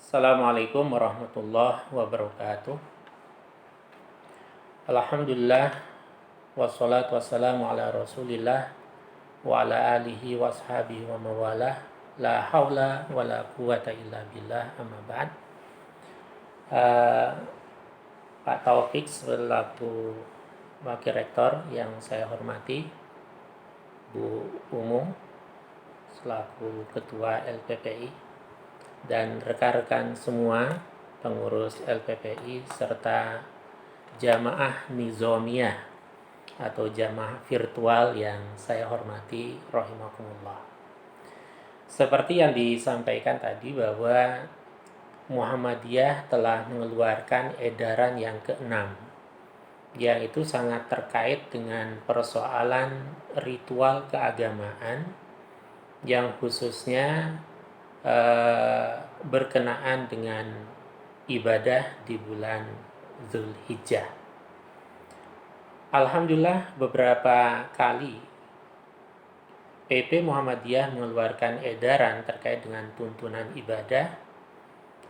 Assalamualaikum warahmatullahi wabarakatuh. Alhamdulillah wassalatu wassalamu ala Rasulillah wa ala alihi washabihi wa mawalah. La haula wa la quwata illa billah, amma ba'd. Pak Taufik selaku Wakil Rektor yang saya hormati, Bu Umu selaku Ketua LPPI, dan rekan-rekan semua pengurus LPPI serta jamaah nizamiyah atau jamaah virtual yang saya hormati rahimakumullah. Seperti yang disampaikan tadi bahwa Muhammadiyah telah mengeluarkan edaran yang ke-6, yang itu sangat terkait dengan persoalan ritual keagamaan yang khususnya berkenaan dengan ibadah di bulan Zulhijjah. Alhamdulillah beberapa kali PP Muhammadiyah mengeluarkan edaran terkait dengan tuntunan ibadah.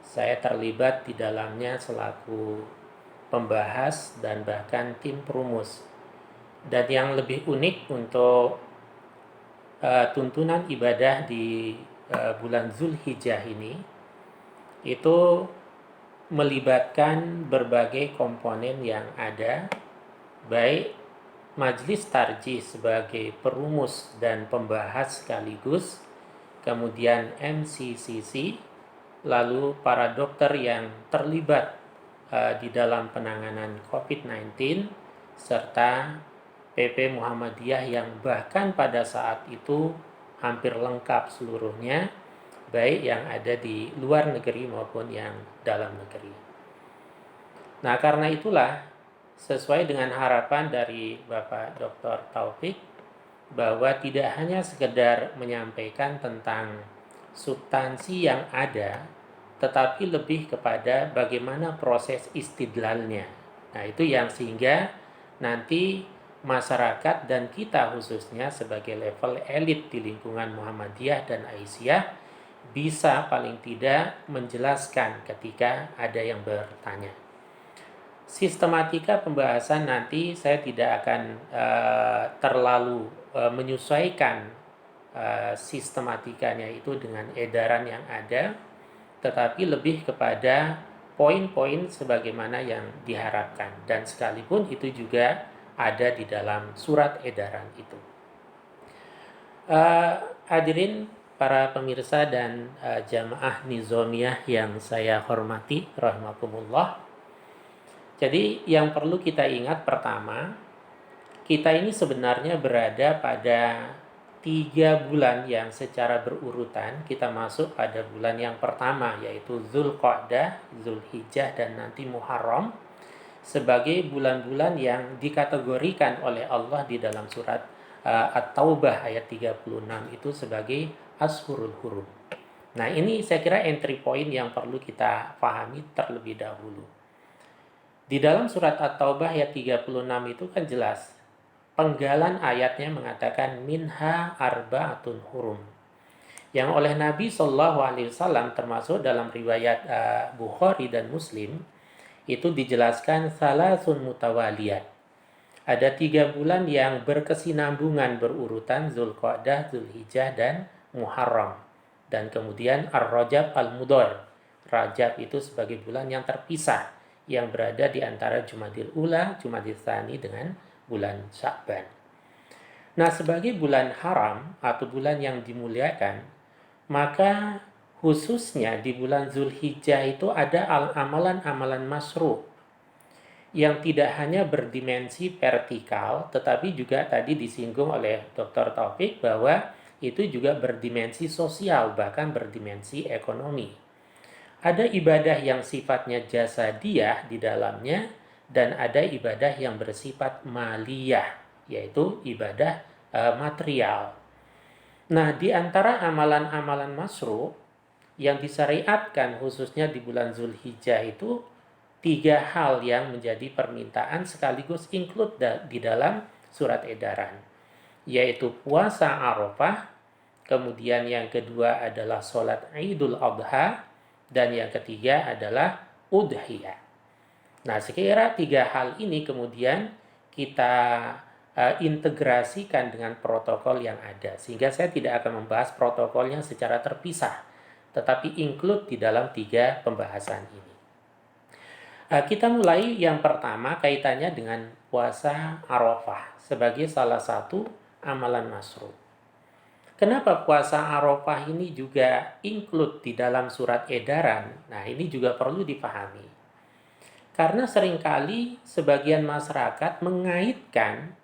Saya terlibat di dalamnya selaku pembahas dan bahkan tim perumus. Dan yang lebih unik untuk tuntunan ibadah di bulan Zulhijjah ini itu melibatkan berbagai komponen yang ada, baik Majelis Tarjih sebagai perumus dan pembahas sekaligus, kemudian MCCC, lalu para dokter yang terlibat di dalam penanganan COVID-19, serta PP Muhammadiyah yang bahkan pada saat itu hampir lengkap seluruhnya, baik yang ada di luar negeri maupun yang dalam negeri. Nah, karena itulah sesuai dengan harapan dari Bapak Dr. Taufik bahwa tidak hanya sekedar menyampaikan tentang substansi yang ada, tetapi lebih kepada bagaimana proses istidlalnya. Nah, itu yang sehingga nanti masyarakat dan kita khususnya sebagai level elit di lingkungan Muhammadiyah dan Aisyah bisa paling tidak menjelaskan ketika ada yang bertanya. Sistematika pembahasan nanti saya tidak akan terlalu menyesuaikan sistematikanya itu dengan edaran yang ada, tetapi lebih kepada poin-poin sebagaimana yang diharapkan, dan sekalipun itu juga ada di dalam surat edaran itu. Hadirin para pemirsa dan jamaah nizamiyah yang saya hormati rahimakumullah. Jadi yang perlu kita ingat pertama, kita ini sebenarnya berada pada 3 bulan yang secara berurutan kita masuk pada bulan yang pertama, yaitu Zulqa'dah, Zulhijjah, dan nanti Muharram, sebagai bulan-bulan yang dikategorikan oleh Allah di dalam surat At-Taubah ayat 36 itu sebagai Ashurul Hurum. Nah, ini saya kira entry point yang perlu kita pahami terlebih dahulu. Di dalam surat At-Taubah ayat 36 itu kan jelas, penggalan ayatnya mengatakan minha arba'atun hurum, yang oleh Nabi SAW termasuk dalam riwayat Bukhari dan Muslim itu dijelaskan salasun mutawaliyat. Ada 3 bulan yang berkesinambungan berurutan, Zulqa'dah, Zulhijjah, dan Muharram. Dan kemudian Ar-Rajab Al-Mudhar. Rajab itu sebagai bulan yang terpisah, yang berada di antara Jumadil Ula, Jumadil Tsani dengan bulan Sya'ban. Nah, sebagai bulan haram atau bulan yang dimuliakan, maka khususnya di bulan Zulhijjah itu ada amalan-amalan masyru' yang tidak hanya berdimensi vertikal, tetapi juga tadi disinggung oleh Dr. Taufik bahwa itu juga berdimensi sosial, bahkan berdimensi ekonomi. Ada ibadah yang sifatnya jasadiyah di dalamnya, dan ada ibadah yang bersifat maliyah, yaitu ibadah material. Nah, di antara amalan-amalan masyru' yang disyariatkan khususnya di bulan Zulhijjah itu 3 hal yang menjadi permintaan sekaligus include di dalam surat edaran, yaitu puasa Arafah, kemudian yang kedua adalah sholat Idul Adha, dan yang ketiga adalah udhiyah. Nah, sekira 3 hal ini kemudian kita integrasikan dengan protokol yang ada, sehingga saya tidak akan membahas protokolnya secara terpisah, tetapi include di dalam 3 pembahasan ini. Kita mulai yang pertama kaitannya dengan puasa Arafah sebagai salah satu amalan masyru'. Kenapa puasa Arafah ini juga include di dalam surat edaran? Nah, ini juga perlu dipahami. Karena seringkali sebagian masyarakat mengaitkan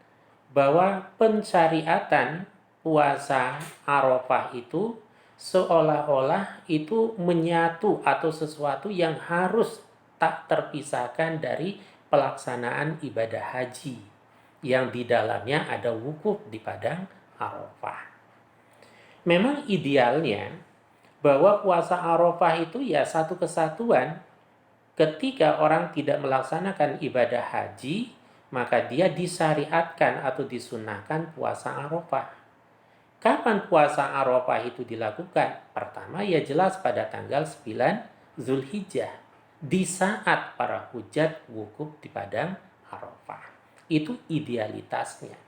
bahwa pensyariatan puasa Arafah itu seolah-olah itu menyatu atau sesuatu yang harus tak terpisahkan dari pelaksanaan ibadah haji yang di dalamnya ada wukuf di padang Arafah. Memang idealnya bahwa puasa Arafah itu ya satu kesatuan. Ketika orang tidak melaksanakan ibadah haji, maka dia disyariatkan atau disunahkan puasa Arafah. Kapan puasa Arafah itu dilakukan? Pertama ya jelas pada tanggal 9 Zulhijjah, di saat para hujat wukuf di padang Arafah. Itu idealitasnya.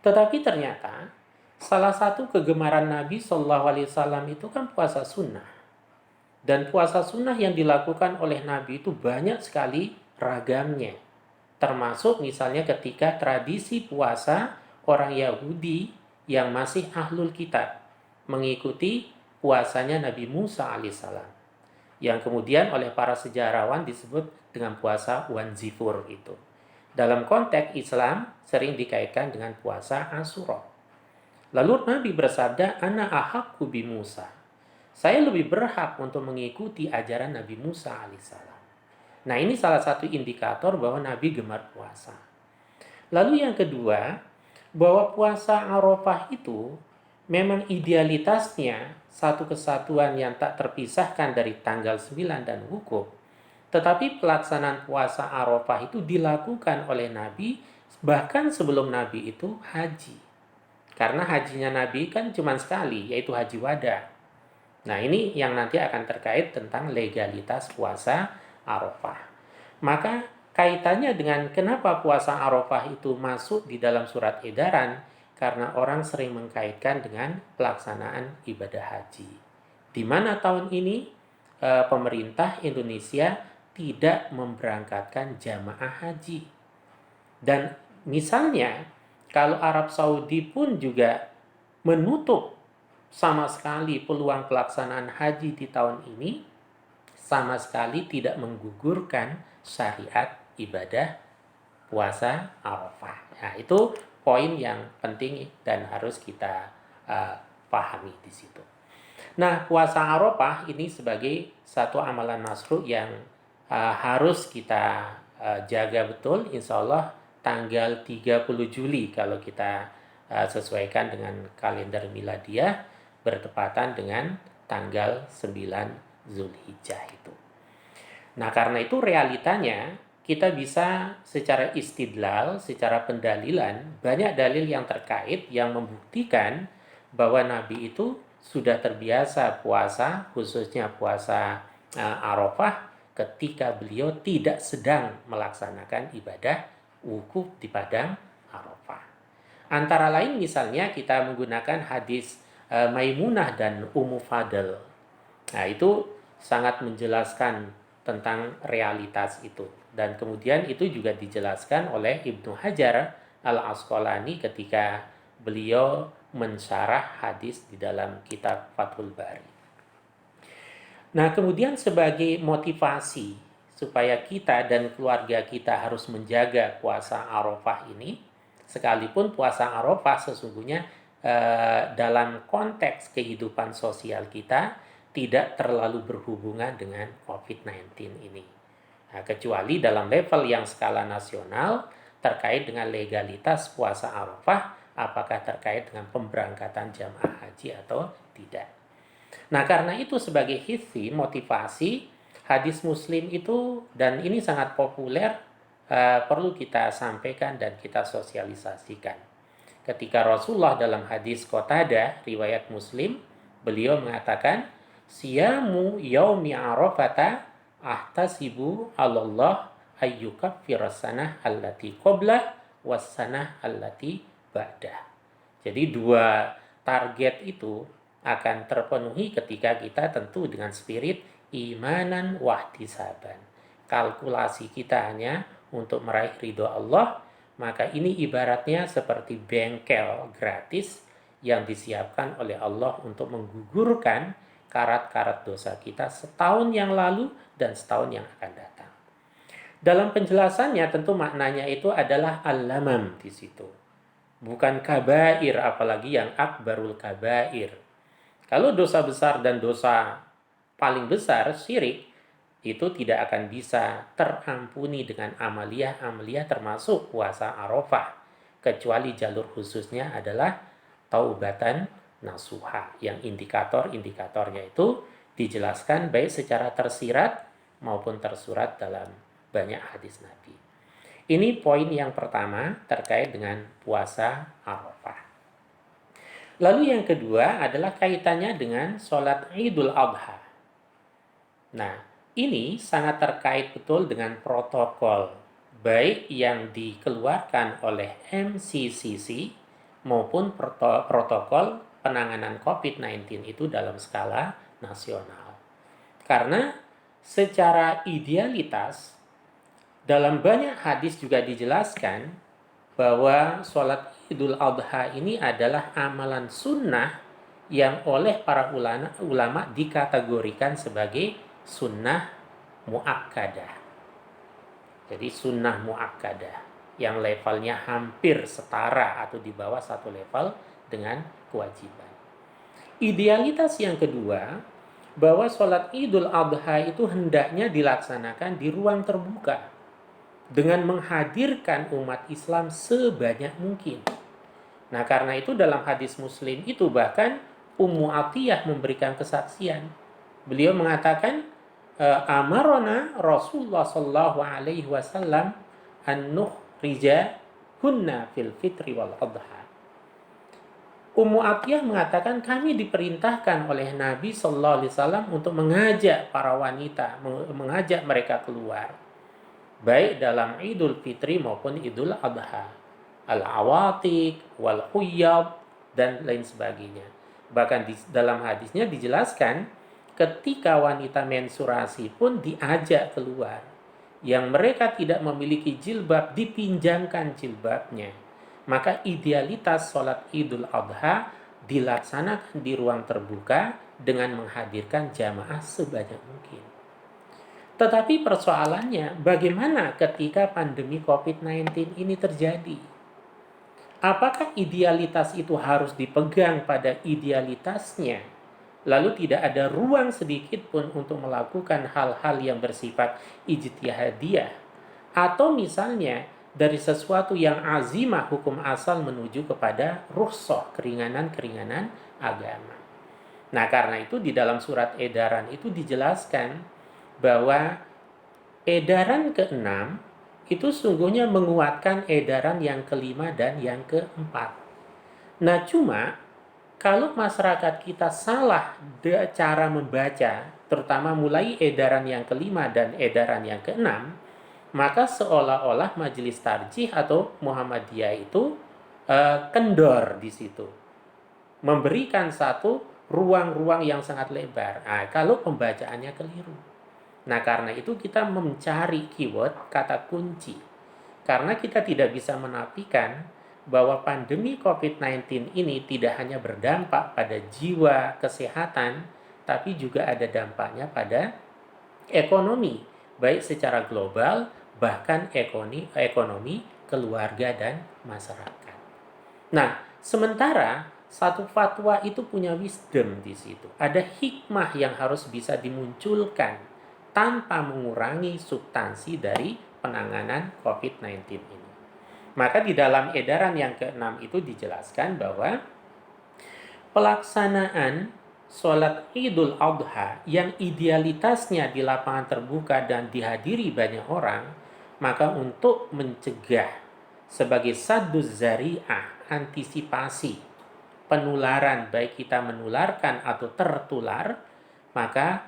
Tetapi ternyata salah satu kegemaran Nabi Shallallahu Alaihi Wasallam itu kan puasa sunnah. Dan puasa sunnah yang dilakukan oleh Nabi itu banyak sekali ragamnya. Termasuk misalnya ketika tradisi puasa orang Yahudi yang masih ahlul kitab mengikuti puasanya Nabi Musa alaihissalam, yang kemudian oleh para sejarawan disebut dengan puasa Wan Zifur itu. Dalam konteks Islam sering dikaitkan dengan puasa Asyura. Lalu Nabi bersabda, "Ana ahaqqu bi Musa." Saya lebih berhak untuk mengikuti ajaran Nabi Musa alaihissalam. Nah, ini salah satu indikator bahwa Nabi gemar puasa. Lalu yang kedua, bahwa puasa Arafah itu memang idealitasnya satu kesatuan yang tak terpisahkan dari tanggal 9 dan wukuf. Tetapi pelaksanaan puasa Arafah itu dilakukan oleh Nabi bahkan sebelum Nabi itu haji. Karena hajinya Nabi kan cuma sekali, yaitu haji wada. Nah, ini yang nanti akan terkait tentang legalitas puasa Arafah. Maka kaitannya dengan kenapa puasa Arafah itu masuk di dalam surat edaran, karena orang sering mengkaitkan dengan pelaksanaan ibadah haji. Di mana tahun ini pemerintah Indonesia tidak memberangkatkan jamaah haji. Dan misalnya kalau Arab Saudi pun juga menutup sama sekali peluang pelaksanaan haji di tahun ini, sama sekali tidak menggugurkan syariat ibadah puasa Arafah. Nah, itu poin yang penting dan harus kita pahami di situ. Nah, puasa Arafah ini sebagai satu amalan masyru' yang harus kita jaga betul. Insya Allah tanggal 30 Juli kalau kita sesuaikan dengan kalender miladiah bertepatan dengan tanggal 9 Zulhijjah itu. Nah, karena itu realitanya kita bisa secara istidlal, secara pendalilan, banyak dalil yang terkait yang membuktikan bahwa Nabi itu sudah terbiasa puasa, khususnya puasa Arafah, ketika beliau tidak sedang melaksanakan ibadah wukuf di padang Arafah. Antara lain misalnya kita menggunakan hadis Maimunah dan Ummu Fadl. Nah, itu sangat menjelaskan tentang realitas itu. Dan kemudian itu juga dijelaskan oleh Ibnu Hajar Al-Asqalani ketika beliau mensyarah hadis di dalam kitab Fathul Bari. Nah, kemudian sebagai motivasi supaya kita dan keluarga kita harus menjaga puasa Arafah ini, sekalipun puasa Arafah sesungguhnya dalam konteks kehidupan sosial kita tidak terlalu berhubungan dengan COVID-19 ini. Nah, kecuali dalam level yang skala nasional terkait dengan legalitas puasa Arafah, apakah terkait dengan pemberangkatan jamaah haji atau tidak. Nah, karena itu sebagai hisi motivasi hadis Muslim itu, dan ini sangat populer, perlu kita sampaikan dan kita sosialisasikan. Ketika Rasulullah dalam hadis Qatadah riwayat Muslim, beliau mengatakan, siyamu yaumi arafata ahtasibu Allah ayyukaffiras sanah allati qablah was sanah allati ba'dah. Jadi dua target itu akan terpenuhi ketika kita tentu dengan spirit imanan wahtisaban. Kalkulasi kita hanya untuk meraih ridho Allah, maka ini ibaratnya seperti bengkel gratis yang disiapkan oleh Allah untuk menggugurkan karat-karat dosa kita setahun yang lalu dan setahun yang akan datang. Dalam penjelasannya tentu maknanya itu adalah al-lamam di situ. Bukan kabair, apalagi yang akbarul kabair. Kalau dosa besar dan dosa paling besar, syirik, itu tidak akan bisa terampuni dengan amaliyah-amaliyah termasuk puasa Arafah. Kecuali jalur khususnya adalah taubatan nasuha. Yang indikator-indikatornya itu dijelaskan baik secara tersirat maupun tersurat dalam banyak hadis Nabi. Ini poin yang pertama terkait dengan puasa Arafah. Lalu yang kedua adalah kaitannya dengan sholat Idul Adha. Nah, ini sangat terkait betul dengan protokol, baik yang dikeluarkan oleh MCCC maupun protokol penanganan COVID-19 itu dalam skala nasional. Karena secara idealitas, dalam banyak hadis juga dijelaskan bahwa sholat Idul Adha ini adalah amalan sunnah yang oleh para ulama dikategorikan sebagai sunnah muakkadah. Jadi sunnah muakkadah yang levelnya hampir setara atau di bawah satu level dengan kewajiban. Idealitas yang kedua, bahwa sholat Idul Adha itu hendaknya dilaksanakan di ruang terbuka dengan menghadirkan umat Islam sebanyak mungkin. Nah, karena itu dalam hadis Muslim itu bahkan Ummu Atiyah memberikan kesaksian. Beliau mengatakan, amarona Rasulullah sallallahu alaihi wasallam an nukhrija hunna fil fitri wal adha. Ummu Atiyah mengatakan kami diperintahkan oleh Nabi sallallahu alaihi wasallam untuk mengajak para wanita, mengajak mereka keluar baik dalam Idul Fitri maupun Idul Adha. Al-awatik, wal-huyab, dan lain sebagainya. Bahkan dalam hadisnya dijelaskan ketika wanita menstruasi pun diajak keluar. Yang mereka tidak memiliki jilbab dipinjamkan jilbabnya. Maka idealitas sholat Idul Adha dilaksanakan di ruang terbuka dengan menghadirkan jamaah sebanyak mungkin. Tetapi persoalannya bagaimana ketika pandemi COVID-19 ini terjadi? Apakah idealitas itu harus dipegang pada idealitasnya, lalu tidak ada ruang sedikit pun untuk melakukan hal-hal yang bersifat ijtihadiyah, atau misalnya dari sesuatu yang azimah hukum asal menuju kepada rukhsah, keringanan-keringanan agama. Nah, karena itu di dalam surat edaran itu dijelaskan bahwa edaran ke-6 itu sungguhnya menguatkan edaran yang kelima dan yang keempat. Nah, cuma kalau masyarakat kita salah cara membaca, terutama mulai edaran yang kelima dan edaran yang keenam, maka seolah-olah majelis tarjih atau Muhammadiyah itu kendor di situ. Memberikan satu ruang-ruang yang sangat lebar. Nah, kalau pembacaannya keliru. Nah, karena itu kita mencari keyword kata kunci. Karena kita tidak bisa menafikan bahwa pandemi COVID-19 ini tidak hanya berdampak pada jiwa, kesehatan, tapi juga ada dampaknya pada ekonomi, baik secara global, bahkan ekonomi keluarga dan masyarakat. Nah, sementara satu fatwa itu punya wisdom di situ. Ada hikmah yang harus bisa dimunculkan tanpa mengurangi substansi dari penanganan COVID-19 ini. Maka di dalam edaran yang ke-6 itu dijelaskan bahwa pelaksanaan sholat Idul Adha yang idealitasnya di lapangan terbuka dan dihadiri banyak orang, maka untuk mencegah sebagai sadduz zari'ah, antisipasi penularan baik kita menularkan atau tertular, maka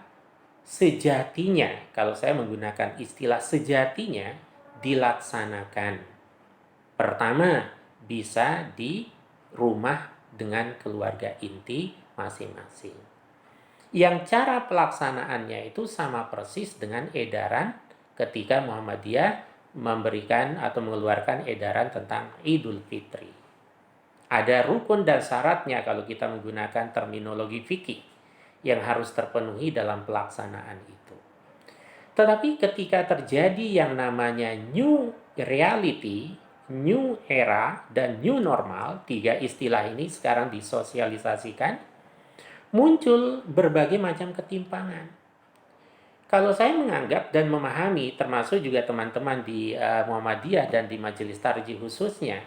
sejatinya, kalau saya menggunakan istilah sejatinya, dilaksanakan. Pertama, bisa di rumah dengan keluarga inti masing-masing. Yang cara pelaksanaannya itu sama persis dengan edaran ketika Muhammadiyah memberikan atau mengeluarkan edaran tentang Idul Fitri. Ada rukun dan syaratnya kalau kita menggunakan terminologi fikih yang harus terpenuhi dalam pelaksanaan itu. Tetapi ketika terjadi yang namanya new reality, new era, dan new normal, tiga istilah ini sekarang disosialisasikan, muncul berbagai macam ketimpangan. Kalau saya menganggap dan memahami, termasuk juga teman-teman di Muhammadiyah dan di Majelis Tarjih khususnya,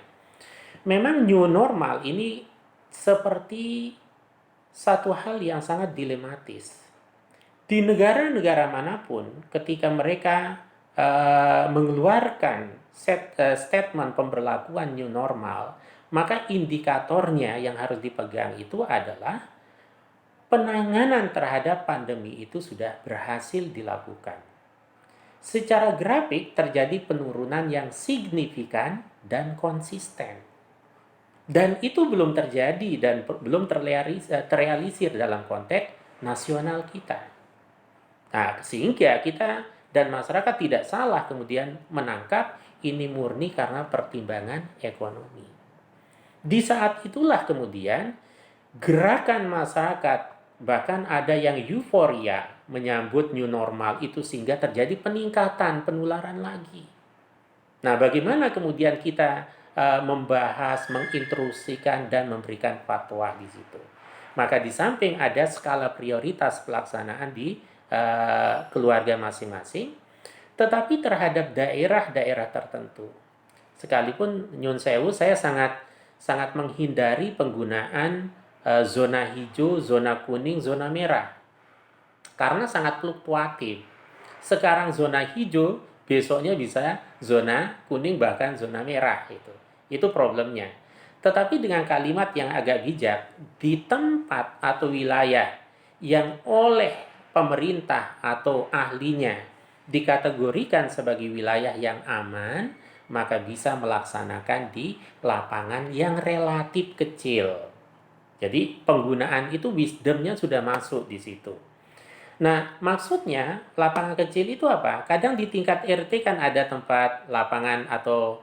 memang new normal ini seperti satu hal yang sangat dilematis. Di negara-negara manapun, ketika mereka mengeluarkan statement pemberlakuan new normal, maka indikatornya yang harus dipegang itu adalah penanganan terhadap pandemi itu sudah berhasil dilakukan. Secara grafik terjadi penurunan yang signifikan dan konsisten. Dan itu belum terjadi dan belum terrealisir dalam konteks nasional kita. Nah, sehingga kita dan masyarakat tidak salah kemudian menangkap ini murni karena pertimbangan ekonomi. Di saat itulah kemudian gerakan masyarakat, bahkan ada yang euforia menyambut new normal itu sehingga terjadi peningkatan penularan lagi. Nah, bagaimana kemudian kita membahas, mengintrusikan dan memberikan fatwa di situ? Maka di samping ada skala prioritas pelaksanaan di keluarga masing-masing, tetapi terhadap daerah-daerah tertentu. Sekalipun nyun sewu, saya sangat menghindari penggunaan zona hijau, zona kuning, zona merah. Karena sangat fluktuatif. Sekarang zona hijau, besoknya bisa zona kuning, bahkan zona merah. Itu problemnya. Tetapi dengan kalimat yang agak bijak, di tempat atau wilayah yang oleh pemerintah atau ahlinya dikategorikan sebagai wilayah yang aman, maka bisa melaksanakan di lapangan yang relatif kecil. Jadi penggunaan itu wisdomnya sudah masuk di situ. Nah, maksudnya lapangan kecil itu apa? Kadang di tingkat RT kan ada tempat lapangan atau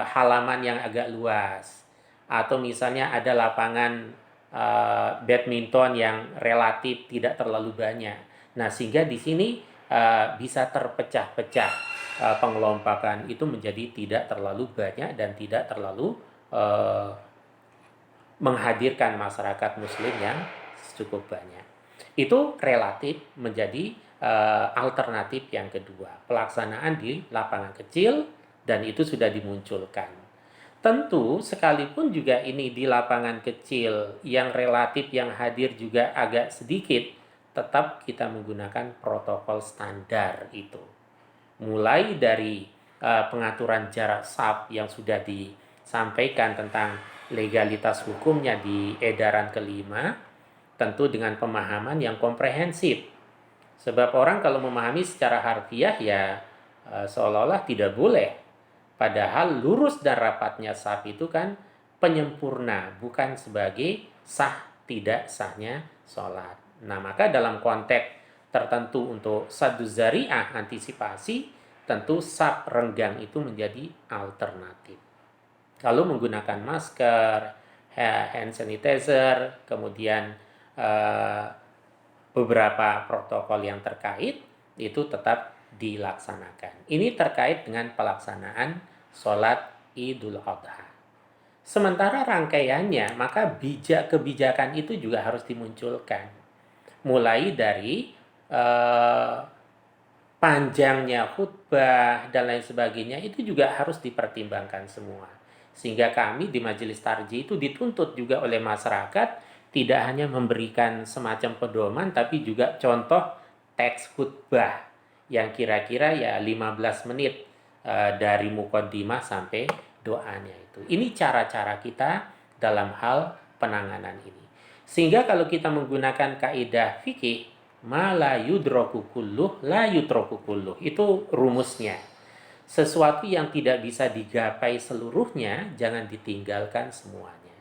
halaman yang agak luas, atau misalnya ada lapangan badminton yang relatif tidak terlalu banyak. Nah, sehingga di sini bisa terpecah-pecah pengelompokan itu menjadi tidak terlalu banyak dan tidak terlalu menghadirkan masyarakat muslim yang cukup banyak. Itu relatif menjadi alternatif yang kedua. Pelaksanaan di lapangan kecil dan itu sudah dimunculkan. Tentu sekalipun juga ini di lapangan kecil yang relatif yang hadir juga agak sedikit, tetap kita menggunakan protokol standar itu. Mulai dari pengaturan jarak saf yang sudah disampaikan tentang legalitas hukumnya di edaran kelima, tentu dengan pemahaman yang komprehensif. Sebab orang kalau memahami secara harfiah ya seolah-olah tidak boleh. Padahal lurus dan rapatnya saf itu kan penyempurna, bukan sebagai sah tidak sahnya sholat. Nah, maka dalam konteks tertentu untuk saddu zari'ah, antisipasi, tentu saf renggang itu menjadi alternatif. Lalu menggunakan masker, hand sanitizer, kemudian beberapa protokol yang terkait itu tetap dilaksanakan. Ini terkait dengan pelaksanaan sholat Idul Adha. Sementara rangkaiannya, maka kebijakan itu juga harus dimunculkan. Mulai dari panjangnya khutbah dan lain sebagainya itu juga harus dipertimbangkan semua. Sehingga kami di Majelis Tarjih itu dituntut juga oleh masyarakat tidak hanya memberikan semacam pedoman tapi juga contoh teks khutbah yang kira-kira ya 15 menit dari muqaddimah sampai doanya itu. Ini cara-cara kita dalam hal penanganan ini. Sehingga kalau kita menggunakan kaidah fikih, ma la yudroku kulluh, la yutroku kulluh. Itu rumusnya. Sesuatu yang tidak bisa digapai seluruhnya, jangan ditinggalkan semuanya.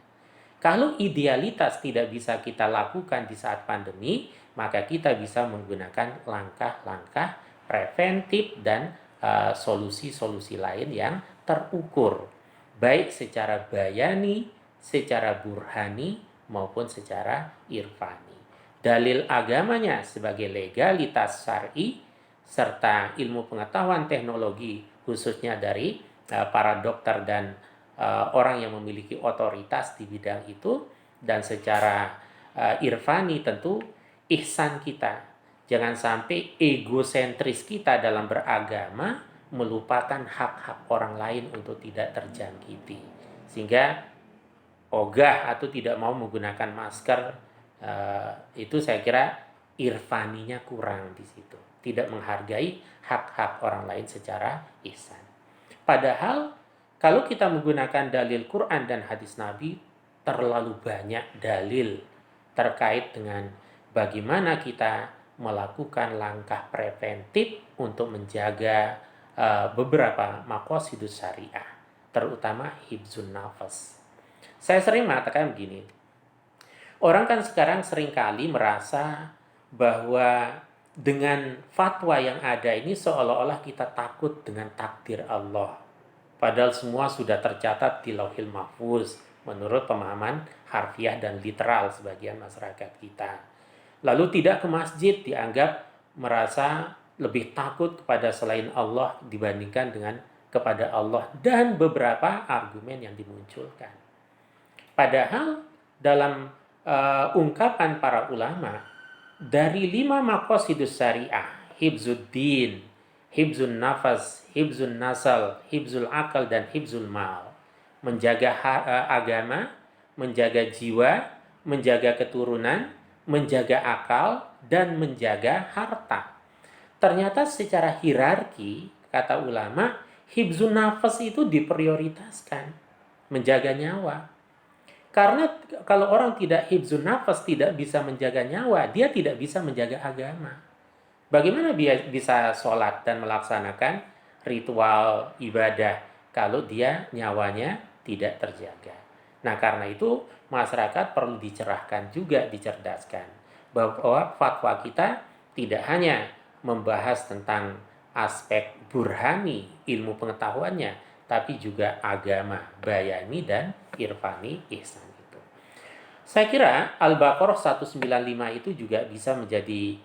Kalau idealitas tidak bisa kita lakukan di saat pandemi, maka kita bisa menggunakan langkah-langkah preventif dan solusi-solusi lain yang terukur, baik secara bayani, secara burhani, maupun secara irfani. Dalil agamanya sebagai legalitas syar'i serta ilmu pengetahuan teknologi khususnya dari para dokter dan orang yang memiliki otoritas di bidang itu, dan secara irfani tentu ihsan kita. Jangan sampai egosentris kita dalam beragama melupakan hak-hak orang lain untuk tidak terjangkiti. Sehingga ogah atau tidak mau menggunakan masker, itu saya kira irfaninya kurang di situ. Tidak menghargai hak-hak orang lain secara ihsan. Padahal kalau kita menggunakan dalil Quran dan hadis Nabi, terlalu banyak dalil terkait dengan bagaimana kita melakukan langkah preventif untuk menjaga beberapa maqasidus syariah, terutama hibzun nafas. Saya sering mengatakan begini, orang kan sekarang seringkali merasa bahwa dengan fatwa yang ada ini seolah-olah kita takut dengan takdir Allah. Padahal semua sudah tercatat di Lauhil Mahfuz menurut pemahaman harfiah dan literal sebagian masyarakat kita. Lalu tidak ke masjid dianggap merasa lebih takut kepada selain Allah dibandingkan dengan kepada Allah, dan beberapa argumen yang dimunculkan. Padahal dalam ungkapan para ulama, dari 5 maqasidus syariah, hibzuddin, hibzun nafas, hibzun nasal, hibzul akal, dan hibzul mal, menjaga agama, menjaga jiwa, menjaga keturunan, menjaga akal, dan menjaga harta. Ternyata secara hierarki, kata ulama, hibzun nafas itu diprioritaskan, menjaga nyawa. Karena kalau orang tidak hibzun nafas, tidak bisa menjaga nyawa, dia tidak bisa menjaga agama. Bagaimana bisa sholat dan melaksanakan ritual ibadah kalau dia nyawanya tidak terjaga? Nah, karena itu masyarakat perlu dicerahkan juga, dicerdaskan. Bahwa fatwa kita tidak hanya membahas tentang aspek burhani, ilmu pengetahuannya, tapi juga agama, bayani, dan irfani, ihsan itu. Saya kira Al-Baqarah 195 itu juga bisa menjadi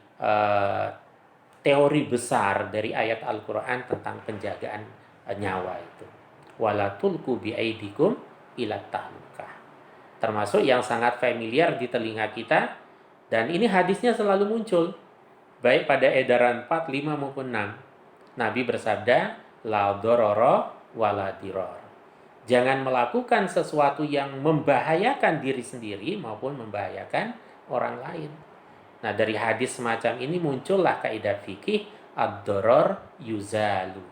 teori besar dari ayat Al-Quran tentang penjagaan nyawa itu. Wala tulqu biaidikum ila tahlukah. Termasuk yang sangat familiar di telinga kita, dan ini hadisnya selalu muncul, baik pada edaran 4, 5 maupun 6. Nabi bersabda, la dororo wala diror. Jangan melakukan sesuatu yang membahayakan diri sendiri maupun membahayakan orang lain. Nah, dari hadis semacam ini muncullah kaidah fikih ad-doror yuzalu.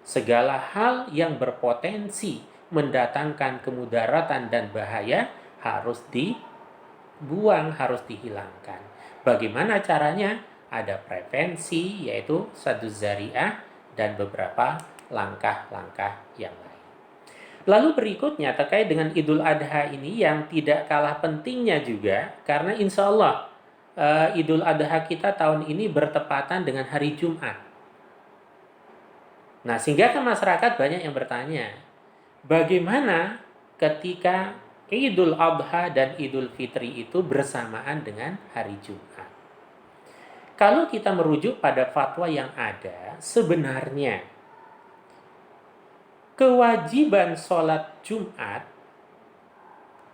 Segala hal yang berpotensi mendatangkan kemudaratan dan bahaya harus dibuang, harus dihilangkan. Bagaimana caranya? Ada prevensi, yaitu saduz zari'ah, dan beberapa langkah-langkah yang lain. Lalu berikutnya terkait dengan Idul Adha ini yang tidak kalah pentingnya juga, karena insya Allah Idul Adha kita tahun ini bertepatan dengan hari Jumat. Nah, sehingga kan masyarakat banyak yang bertanya, bagaimana ketika Idul Adha dan Idul Fitri itu bersamaan dengan hari Jumat? Kalau kita merujuk pada fatwa yang ada, sebenarnya kewajiban sholat Jumat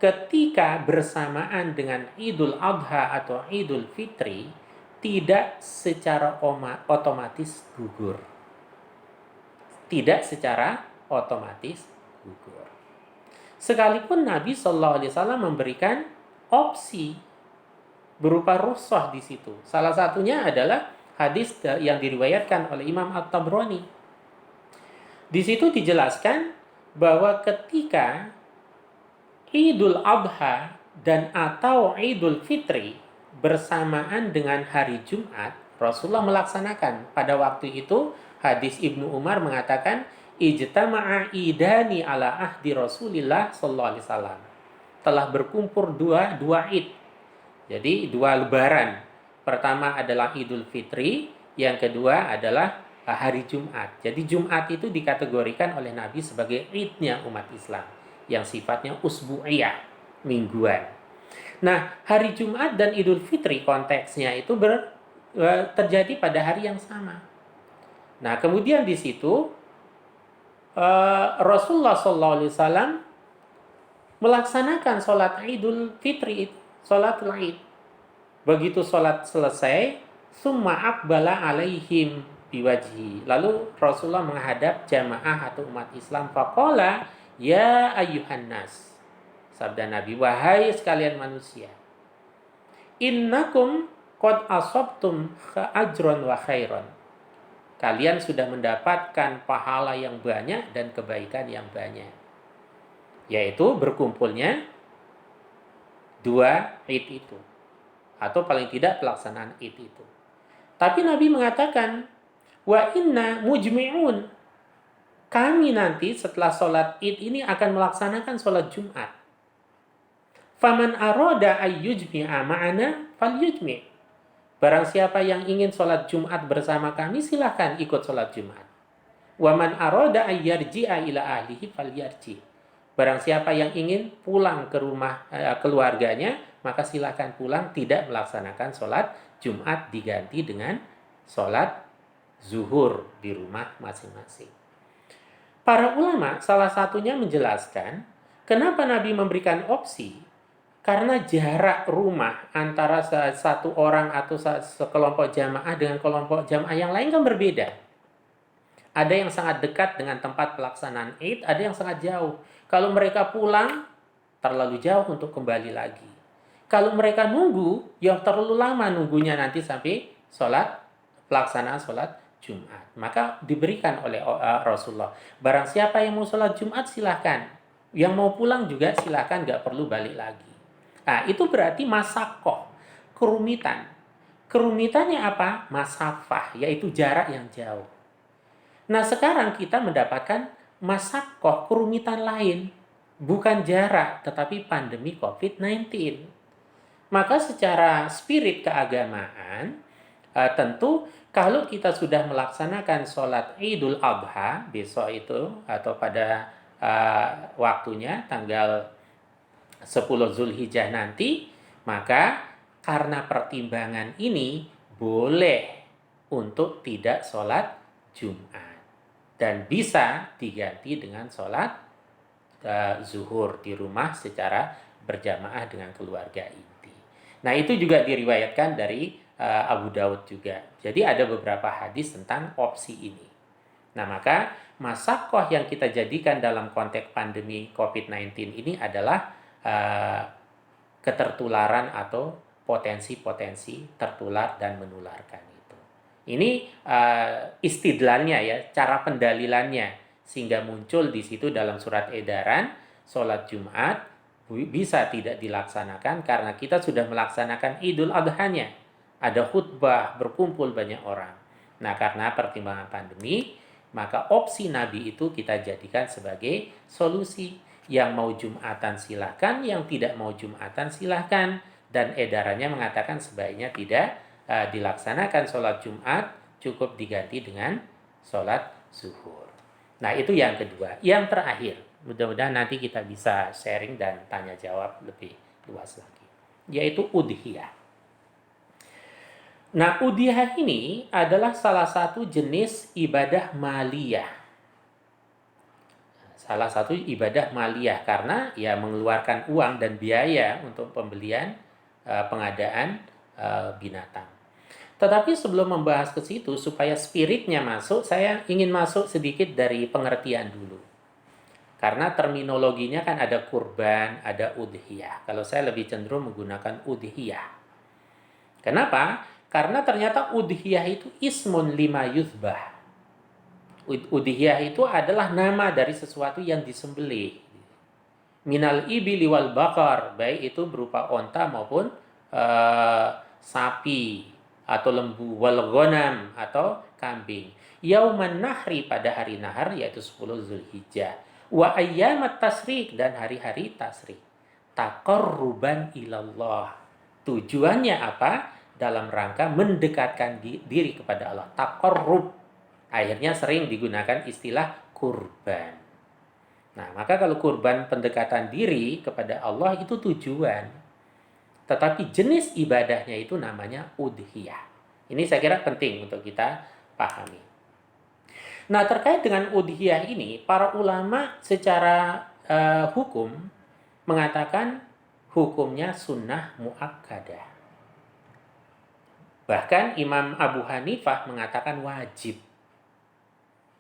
ketika bersamaan dengan Idul Adha atau Idul Fitri tidak secara otomatis gugur. Tidak secara otomatis gugur. Sekalipun Nabi SAW memberikan opsi berupa rukhsah di situ. Salah satunya adalah hadis yang diriwayatkan oleh Imam At-Tabrani. Di situ dijelaskan bahwa ketika Idul Adha dan atau Idul Fitri bersamaan dengan hari Jumat, Rasulullah melaksanakan. Pada waktu itu hadis Ibnu Umar mengatakan ijtama'a idani ala ahdi Rasulillah sallallahu alaihi wasallam. Telah berkumpul dua Id. Jadi dua lebaran. Pertama adalah Idul Fitri, yang kedua adalah hari Jumat. Jadi Jumat itu dikategorikan oleh Nabi sebagai Idnya umat Islam yang sifatnya usbu'iyah, mingguan. Nah, hari Jumat dan Idul Fitri konteksnya itu terjadi pada hari yang sama. Nah, kemudian di situ Rasulullah SAW melaksanakan sholat Idul Fitri itu, sholat Id. Begitu sholat selesai, summa aqbala alaihim biwajhi. Lalu Rasulullah menghadap jamaah atau umat Islam. Faqala, ya ayyuhan nas. Sabda Nabi, wahai sekalian manusia. Innakum qad asabtum ajron wa khairon. Kalian sudah mendapatkan pahala yang banyak dan kebaikan yang banyak. Yaitu berkumpulnya dua Id itu. Atau paling tidak pelaksanaan Id itu. Tapi Nabi mengatakan, wa inna mujmi'un. Kami nanti setelah sholat Id ini akan melaksanakan sholat Jumat. Faman aroda ayyujmi'a ma'ana falyujmi'. Barang siapa yang ingin sholat Jumat bersama kami, silahkan ikut sholat Jumat. Waman aroda ayyarji'a ila ahlihi falyarji'. Barang siapa yang ingin pulang ke rumah keluarganya, maka silahkan pulang, tidak melaksanakan sholat Jumat, diganti dengan sholat zuhur di rumah masing-masing. Para ulama salah satunya menjelaskan kenapa Nabi memberikan opsi. Karena jarak rumah antara satu orang atau sekelompok jamaah dengan kelompok jamaah yang lain kan berbeda. Ada yang sangat dekat dengan tempat pelaksanaan Id, ada yang sangat jauh. Kalau mereka pulang, terlalu jauh untuk kembali lagi. Kalau mereka nunggu, ya terlalu lama nunggunya nanti sampai pelaksanaan sholat Jumat. Maka diberikan oleh Rasulullah. Barang siapa yang mau sholat Jumat, silahkan. Yang mau pulang juga silahkan, nggak perlu balik lagi. Nah, itu berarti masakoh, kerumitan. Kerumitannya apa? Masafah, yaitu jarak yang jauh. Nah, sekarang kita mendapatkan masakoh, kerumitan lain. Bukan jarak, tetapi pandemi COVID-19. Maka secara spirit keagamaan, tentu kalau kita sudah melaksanakan sholat Idul Adha besok itu, atau pada waktunya tanggal 10 Zulhijjah nanti, maka karena pertimbangan ini boleh untuk tidak sholat Jumat dan bisa diganti dengan sholat zuhur di rumah secara berjamaah dengan keluarga inti. Nah, itu juga diriwayatkan dari Abu Daud juga. Jadi ada beberapa hadis tentang opsi ini. Nah, maka masakoh yang kita jadikan dalam konteks pandemi COVID-19 ini adalah ketertularan atau potensi-potensi tertular dan menularkan itu. Ini istidlalnya ya, cara pendalilannya, sehingga muncul di situ dalam surat edaran sholat Jumat bisa tidak dilaksanakan karena kita sudah melaksanakan Idul Adha-nya. Ada khutbah, berkumpul banyak orang. Nah, karena pertimbangan pandemi, maka opsi Nabi itu kita jadikan sebagai solusi. Yang mau Jumatan silahkan, yang tidak mau Jumatan silahkan. Dan edarannya mengatakan sebaiknya tidak dilaksanakan sholat Jumat, cukup diganti dengan sholat zuhur. Nah, itu yang kedua. Yang terakhir, mudah-mudahan nanti kita bisa sharing dan tanya jawab lebih luas lagi, yaitu udhiyah. Nah, udhiyah ini adalah salah satu jenis ibadah maliyah. Salah satu ibadah maliyah karena ya mengeluarkan uang dan biaya untuk pembelian pengadaan binatang. Tetapi sebelum membahas ke situ supaya spiritnya masuk, saya ingin masuk sedikit dari pengertian dulu. Karena terminologinya kan ada kurban, ada udhiyah. Kalau saya lebih cenderung menggunakan udhiyah. Kenapa? Karena ternyata udhiyah itu ismun lima yuzbah. Udhiyah itu adalah nama dari sesuatu yang disembelih. minal ibili wal bakar, baik itu berupa onta maupun uh, sapi atau lembu, wal ghanam atau kambing. Yauman nahri, pada hari nahar yaitu 10 Zulhijjah. Wa ayyamat tasrik, dan hari-hari tasrik. Taqarruban ilallah. Tujuannya apa? Dalam rangka mendekatkan diri kepada Allah. Taqarrub. Akhirnya sering digunakan istilah kurban. Nah, maka kalau kurban pendekatan diri kepada Allah itu tujuan. Tetapi jenis ibadahnya itu namanya udhiyah. Ini saya kira penting untuk kita pahami. Nah, terkait dengan udhiyah ini, para ulama secara hukum mengatakan hukumnya sunnah muakkadah. Bahkan Imam Abu Hanifah mengatakan wajib.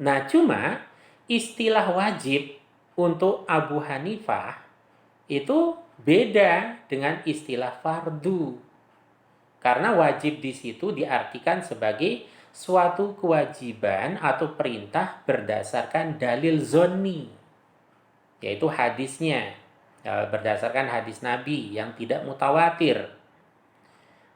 Nah, cuma istilah wajib untuk Abu Hanifah itu beda dengan istilah fardu. Karena wajib di situ diartikan sebagai suatu kewajiban atau perintah berdasarkan dalil zonni, yaitu hadisnya, berdasarkan hadis Nabi yang tidak mutawatir.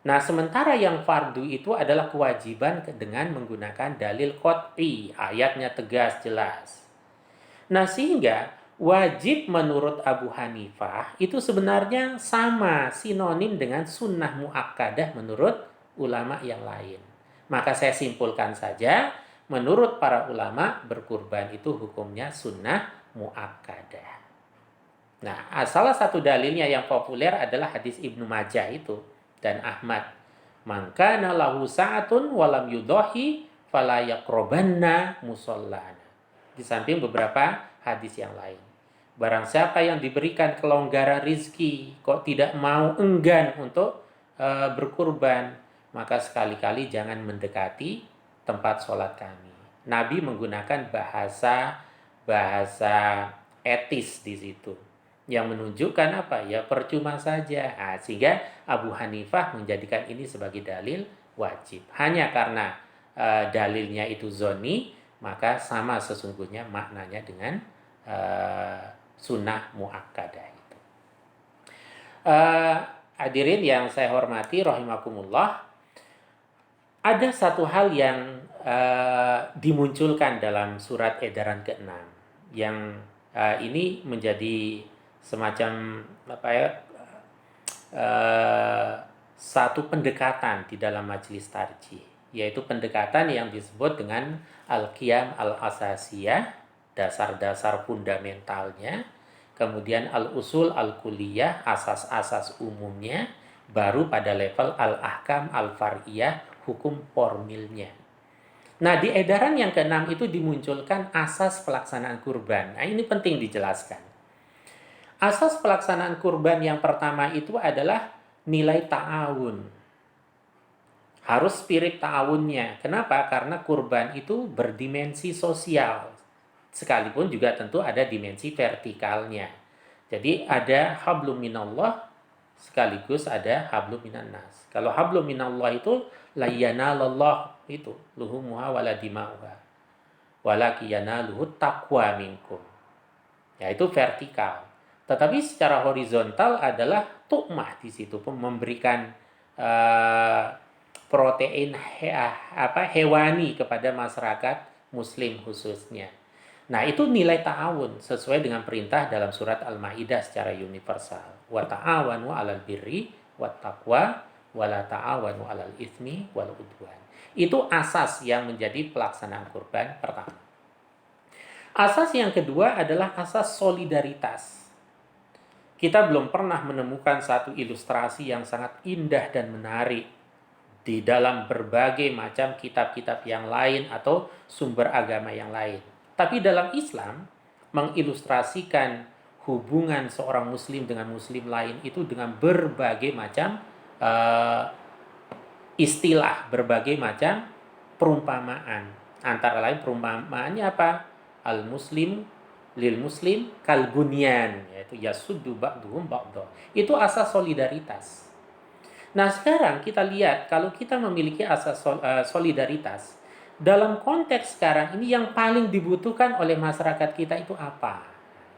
Nah, sementara yang fardu itu adalah kewajiban dengan menggunakan dalil qot'i, ayatnya tegas, jelas. Nah, sehingga wajib menurut Abu Hanifah itu sebenarnya sama, sinonim dengan sunnah muakkadah menurut ulama yang lain. Maka saya simpulkan saja, menurut para ulama berkurban itu hukumnya sunnah muakkadah. Nah, salah satu dalilnya yang populer adalah hadis Ibnu Majah itu dan Ahmad. Man kana lahu sa'atun walam yudahi fala yaqrabanna musallana. Di samping beberapa hadis yang lain. Barang siapa yang diberikan kelonggaran rizki kok tidak mau, enggan untuk berkurban, maka sekali-kali jangan mendekati tempat sholat kami. Nabi menggunakan bahasa etis di situ yang menunjukkan apa? Ya percuma saja. Nah, sehingga Abu Hanifah menjadikan ini sebagai dalil wajib. Hanya karena dalilnya itu zoni, maka sama sesungguhnya maknanya dengan sunnah muakkadah itu. Hadirin yang saya hormati rahimakumullah, ada satu hal yang dimunculkan dalam surat edaran ke-6 yang ini menjadi semacam satu pendekatan di dalam majelis tarjih, yaitu pendekatan yang disebut dengan al-qiyam al-asasiyah, dasar-dasar fundamentalnya, kemudian al-usul al-kulliyah, asas-asas umumnya, baru pada level al-ahkam al-far'iyah, hukum formilnya. Nah, di edaran yang ke-6 itu dimunculkan asas pelaksanaan kurban. Nah, ini penting dijelaskan. Asas pelaksanaan kurban yang pertama itu adalah nilai ta'awun. Harus spirit ta'awunnya. Kenapa? Karena kurban itu berdimensi sosial. Sekalipun juga tentu ada dimensi vertikalnya. Jadi ada hablum minallah sekaligus ada hablum minannas. Kalau hablum minallah itu la yanalallah, itu luhumuha wala dima'uha walaki yanaluhu taqwa minkum. Ya, itu vertikal. Tetapi secara horizontal adalah tu'mah, di situ pun memberikan protein hewani kepada masyarakat muslim khususnya. Nah, itu nilai ta'awun sesuai dengan perintah dalam surat Al-Maidah secara universal. Wa ta'awanu 'alal birri wat taqwa wa la ta'awanu 'alal itsmi wal 'udwan. Itu asas yang menjadi pelaksanaan kurban pertama. Asas yang kedua adalah asas solidaritas. Kita belum pernah menemukan satu ilustrasi yang sangat indah dan menarik di dalam berbagai macam kitab-kitab yang lain atau sumber agama yang lain. Tapi dalam Islam mengilustrasikan hubungan seorang muslim dengan muslim lain itu dengan berbagai macam istilah, berbagai macam perumpamaan. Antara lain perumpamaannya apa? Al-muslim lil muslim kal bunyan, yaitu yasuddu ba'duhum ba'dha. Itu asas solidaritas. Nah, sekarang kita lihat kalau kita memiliki asas solidaritas, dalam konteks sekarang ini yang paling dibutuhkan oleh masyarakat kita itu apa?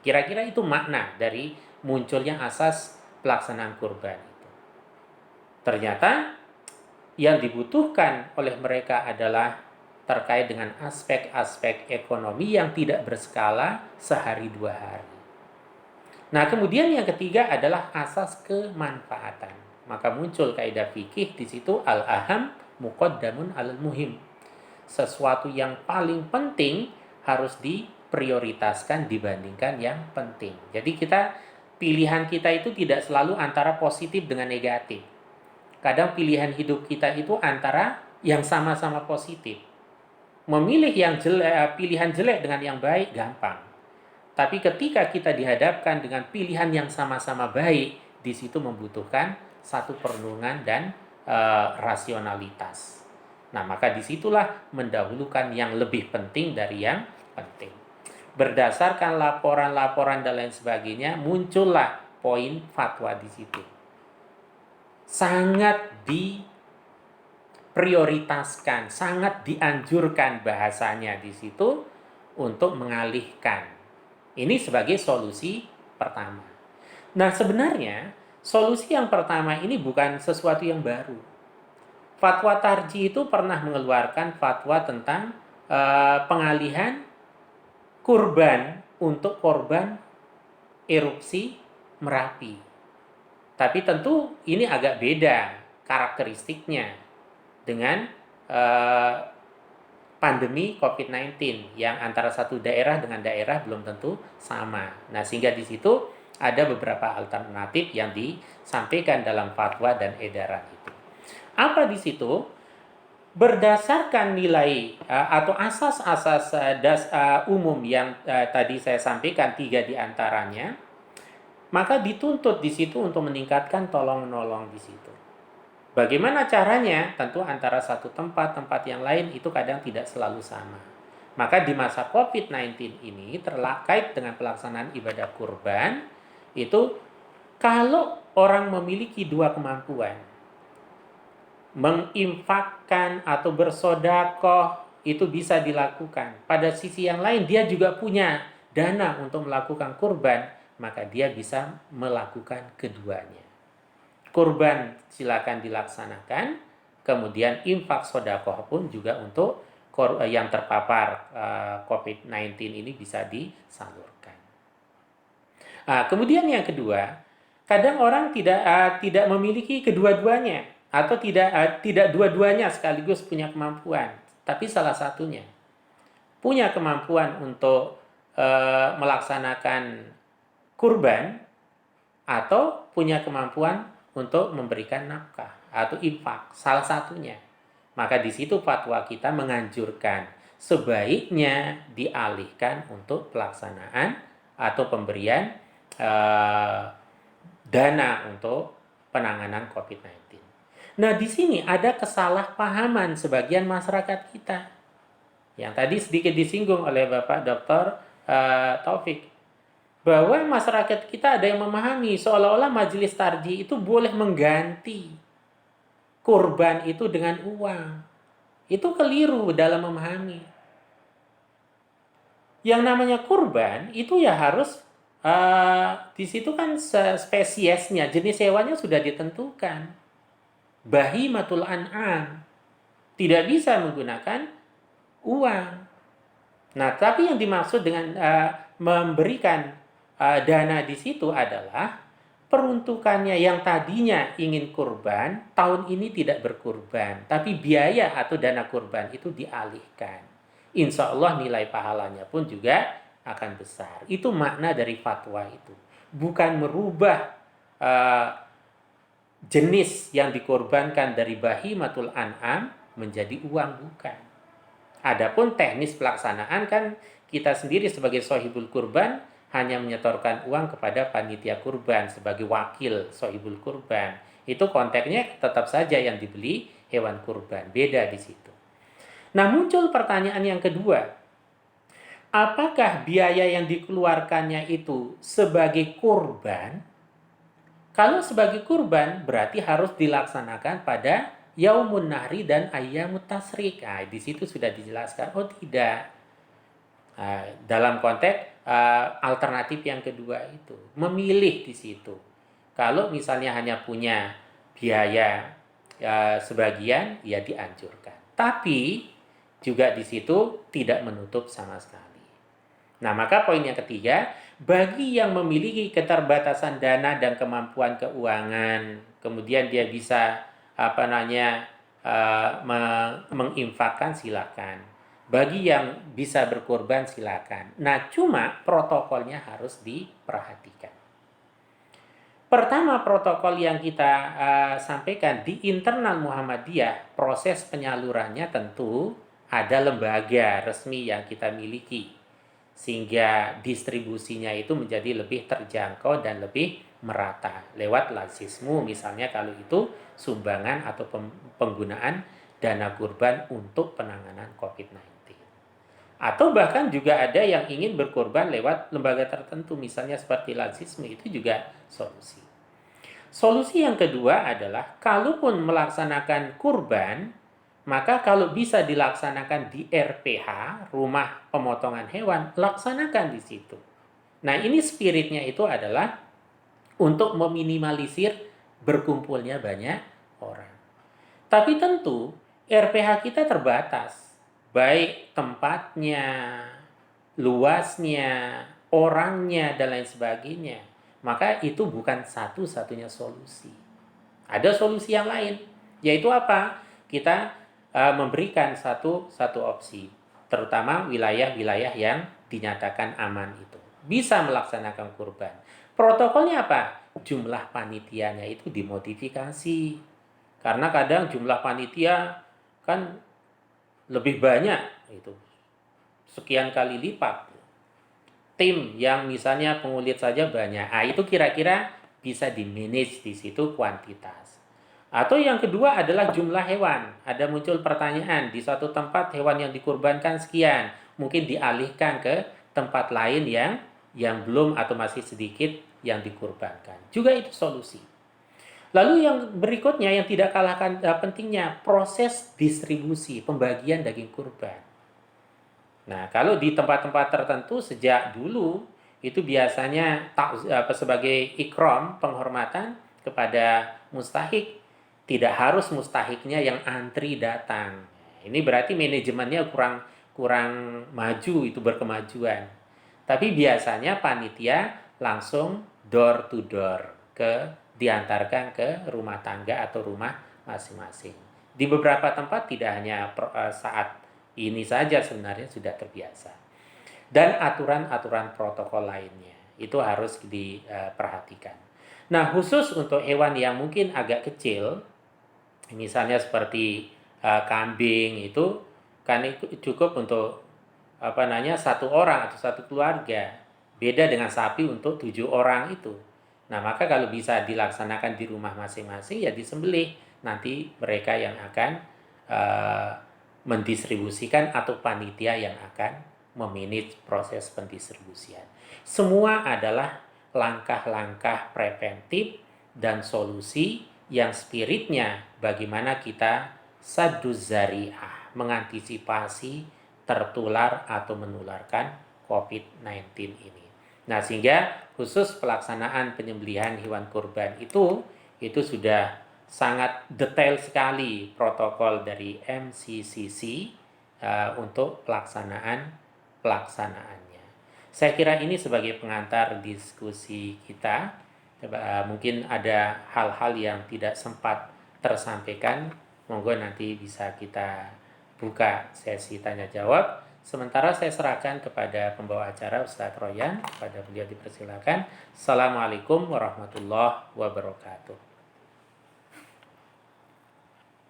Kira-kira itu makna dari munculnya asas pelaksanaan kurban itu. Ternyata yang dibutuhkan oleh mereka adalah terkait dengan aspek-aspek ekonomi yang tidak berskala sehari dua hari. Nah, kemudian yang ketiga adalah asas kemanfaatan. Maka muncul kaidah fikih di situ, al-aham muqaddamun alal muhim. Sesuatu yang paling penting harus diprioritaskan dibandingkan yang penting. Jadi pilihan kita itu tidak selalu antara positif dengan negatif. Kadang pilihan hidup kita itu antara yang sama-sama positif. Memilih pilihan jelek dengan yang baik gampang. Tapi ketika kita dihadapkan dengan pilihan yang sama-sama baik, di situ membutuhkan satu perenungan dan rasionalitas. Nah, maka disitulah mendahulukan yang lebih penting dari yang penting. Berdasarkan laporan-laporan dan lain sebagainya, muncullah poin fatwa di situ. Sangat diprioritaskan, sangat dianjurkan bahasanya di situ untuk mengalihkan. Ini sebagai solusi pertama. Nah, sebenarnya solusi yang pertama ini bukan sesuatu yang baru. Fatwa Tarji itu pernah mengeluarkan fatwa tentang pengalihan kurban untuk korban erupsi Merapi. Tapi tentu ini agak beda karakteristiknya dengan pandemi COVID-19 yang antara satu daerah dengan daerah belum tentu sama. Nah, sehingga di situ ada beberapa alternatif yang disampaikan dalam fatwa dan edaran itu. Apa di situ? Berdasarkan nilai atau asas-asas umum yang tadi saya sampaikan 3 diantaranya, maka dituntut di situ untuk meningkatkan tolong-menolong di situ. Bagaimana caranya? Tentu antara satu tempat yang lain itu kadang tidak selalu sama. Maka di masa COVID-19 ini terkait dengan pelaksanaan ibadah kurban, itu kalau orang memiliki dua kemampuan, menginfakkan atau bersodakoh itu bisa dilakukan. Pada sisi yang lain dia juga punya dana untuk melakukan kurban, maka dia bisa melakukan keduanya. Kurban silakan dilaksanakan, kemudian infak sodakoh pun juga untuk yang terpapar COVID-19 ini bisa disalurkan. Kemudian yang kedua, kadang orang tidak memiliki kedua-duanya atau tidak dua-duanya sekaligus punya kemampuan, tapi salah satunya punya kemampuan untuk melaksanakan kurban atau punya kemampuan untuk memberikan nafkah atau infak, salah satunya. Maka di situ fatwa kita menganjurkan sebaiknya dialihkan untuk pelaksanaan atau pemberian dana untuk penanganan COVID-19. Nah, di sini ada kesalahpahaman sebagian masyarakat kita yang tadi sedikit disinggung oleh Bapak Dr. Taufik, bahwa masyarakat kita ada yang memahami seolah-olah majelis tarji itu boleh mengganti kurban itu dengan uang. Itu keliru dalam memahami. Yang namanya kurban itu ya harus di situ kan spesiesnya, jenis hewannya sudah ditentukan. Bahimatul an'am. Tidak bisa menggunakan uang. Nah, tapi yang dimaksud dengan memberikan dana di situ adalah peruntukannya yang tadinya ingin kurban, tahun ini tidak berkurban, tapi biaya atau dana kurban itu dialihkan. Insya Allah nilai pahalanya pun juga akan besar. Itu makna dari fatwa itu. Bukan merubah jenis yang dikorbankan dari bahimatul an'am menjadi uang, bukan. Adapun teknis pelaksanaan kan kita sendiri sebagai sohibul kurban hanya menyetorkan uang kepada panitia kurban sebagai wakil sohibul kurban. Itu konteksnya tetap saja yang dibeli hewan kurban. Beda di situ. Nah, muncul pertanyaan yang kedua. Apakah biaya yang dikeluarkannya itu sebagai kurban? Kalau sebagai kurban berarti harus dilaksanakan pada Yaumun Nahri dan Ayyamut Tasyrik. Di situ sudah dijelaskan. Oh tidak. Dalam konteks alternatif yang kedua itu, memilih di situ. Kalau misalnya hanya punya biaya sebagian, ya dianjurkan. Tapi juga di situ tidak menutup sama sekali. Nah, maka poin yang ketiga, bagi yang memiliki keterbatasan dana dan kemampuan keuangan, kemudian dia bisa menginfakkan, silakan. Bagi yang bisa berkorban, silakan. Nah, cuma protokolnya harus diperhatikan. Pertama, protokol yang kita sampaikan di internal Muhammadiyah, proses penyalurannya tentu ada lembaga resmi yang kita miliki, sehingga distribusinya itu menjadi lebih terjangkau dan lebih merata lewat lazismu, misalnya kalau itu sumbangan atau penggunaan dana kurban untuk penanganan COVID-19. Atau bahkan juga ada yang ingin berkorban lewat lembaga tertentu, misalnya seperti lazisme, itu juga solusi. Solusi yang kedua adalah, kalaupun melaksanakan kurban, maka kalau bisa dilaksanakan di RPH, rumah pemotongan hewan, laksanakan di situ. Nah, ini spiritnya itu adalah untuk meminimalisir berkumpulnya banyak orang. Tapi tentu RPH kita terbatas, baik tempatnya, luasnya, orangnya, dan lain sebagainya. Maka itu bukan satu-satunya solusi. Ada solusi yang lain, yaitu apa? Kita memberikan satu opsi, terutama wilayah-wilayah yang dinyatakan aman itu. Bisa melaksanakan kurban. Protokolnya apa? Jumlah panitianya itu dimodifikasi. Karena kadang jumlah panitia kan lebih banyak itu, sekian kali lipat. Tim yang misalnya pengulit saja banyak, itu kira-kira bisa di-manage di situ kuantitas. Atau yang kedua adalah jumlah hewan. Ada muncul pertanyaan, di suatu tempat hewan yang dikurbankan sekian, mungkin dialihkan ke tempat lain yang belum atau masih sedikit yang dikurbankan. Juga itu solusi. Lalu yang berikutnya yang tidak kalah pentingnya, proses distribusi, pembagian daging kurban. Nah, kalau di tempat-tempat tertentu sejak dulu itu biasanya sebagai ikram, penghormatan kepada mustahik, tidak harus mustahiknya yang antri datang. Ini berarti manajemennya kurang maju, itu berkemajuan. Tapi biasanya panitia langsung door to door diantarkan ke rumah tangga atau rumah masing-masing. Di beberapa tempat tidak hanya saat ini saja sebenarnya sudah terbiasa. Dan aturan-aturan protokol lainnya itu harus diperhatikan. Nah, khusus untuk hewan yang mungkin agak kecil, misalnya seperti kambing, itu kan cukup untuk satu orang atau satu keluarga. Beda dengan sapi untuk 7 orang itu. Nah, maka kalau bisa dilaksanakan di rumah masing-masing, ya disembelih. Nanti mereka yang akan mendistribusikan atau panitia yang akan memanage proses pendistribusian. Semua adalah langkah-langkah preventif dan solusi yang spiritnya bagaimana kita sadduz zari'ah, mengantisipasi tertular atau menularkan COVID-19 ini. Nah, sehingga khusus pelaksanaan penyembelihan hewan kurban itu sudah sangat detail sekali protokol dari MCCC untuk pelaksanaannya. Saya kira ini sebagai pengantar diskusi kita. Mungkin ada hal-hal yang tidak sempat tersampaikan, monggo nanti bisa kita buka sesi tanya jawab. Sementara saya serahkan kepada pembawa acara Ustadz Royan, kepada beliau dipersilakan. Assalamualaikum warahmatullahi wabarakatuh.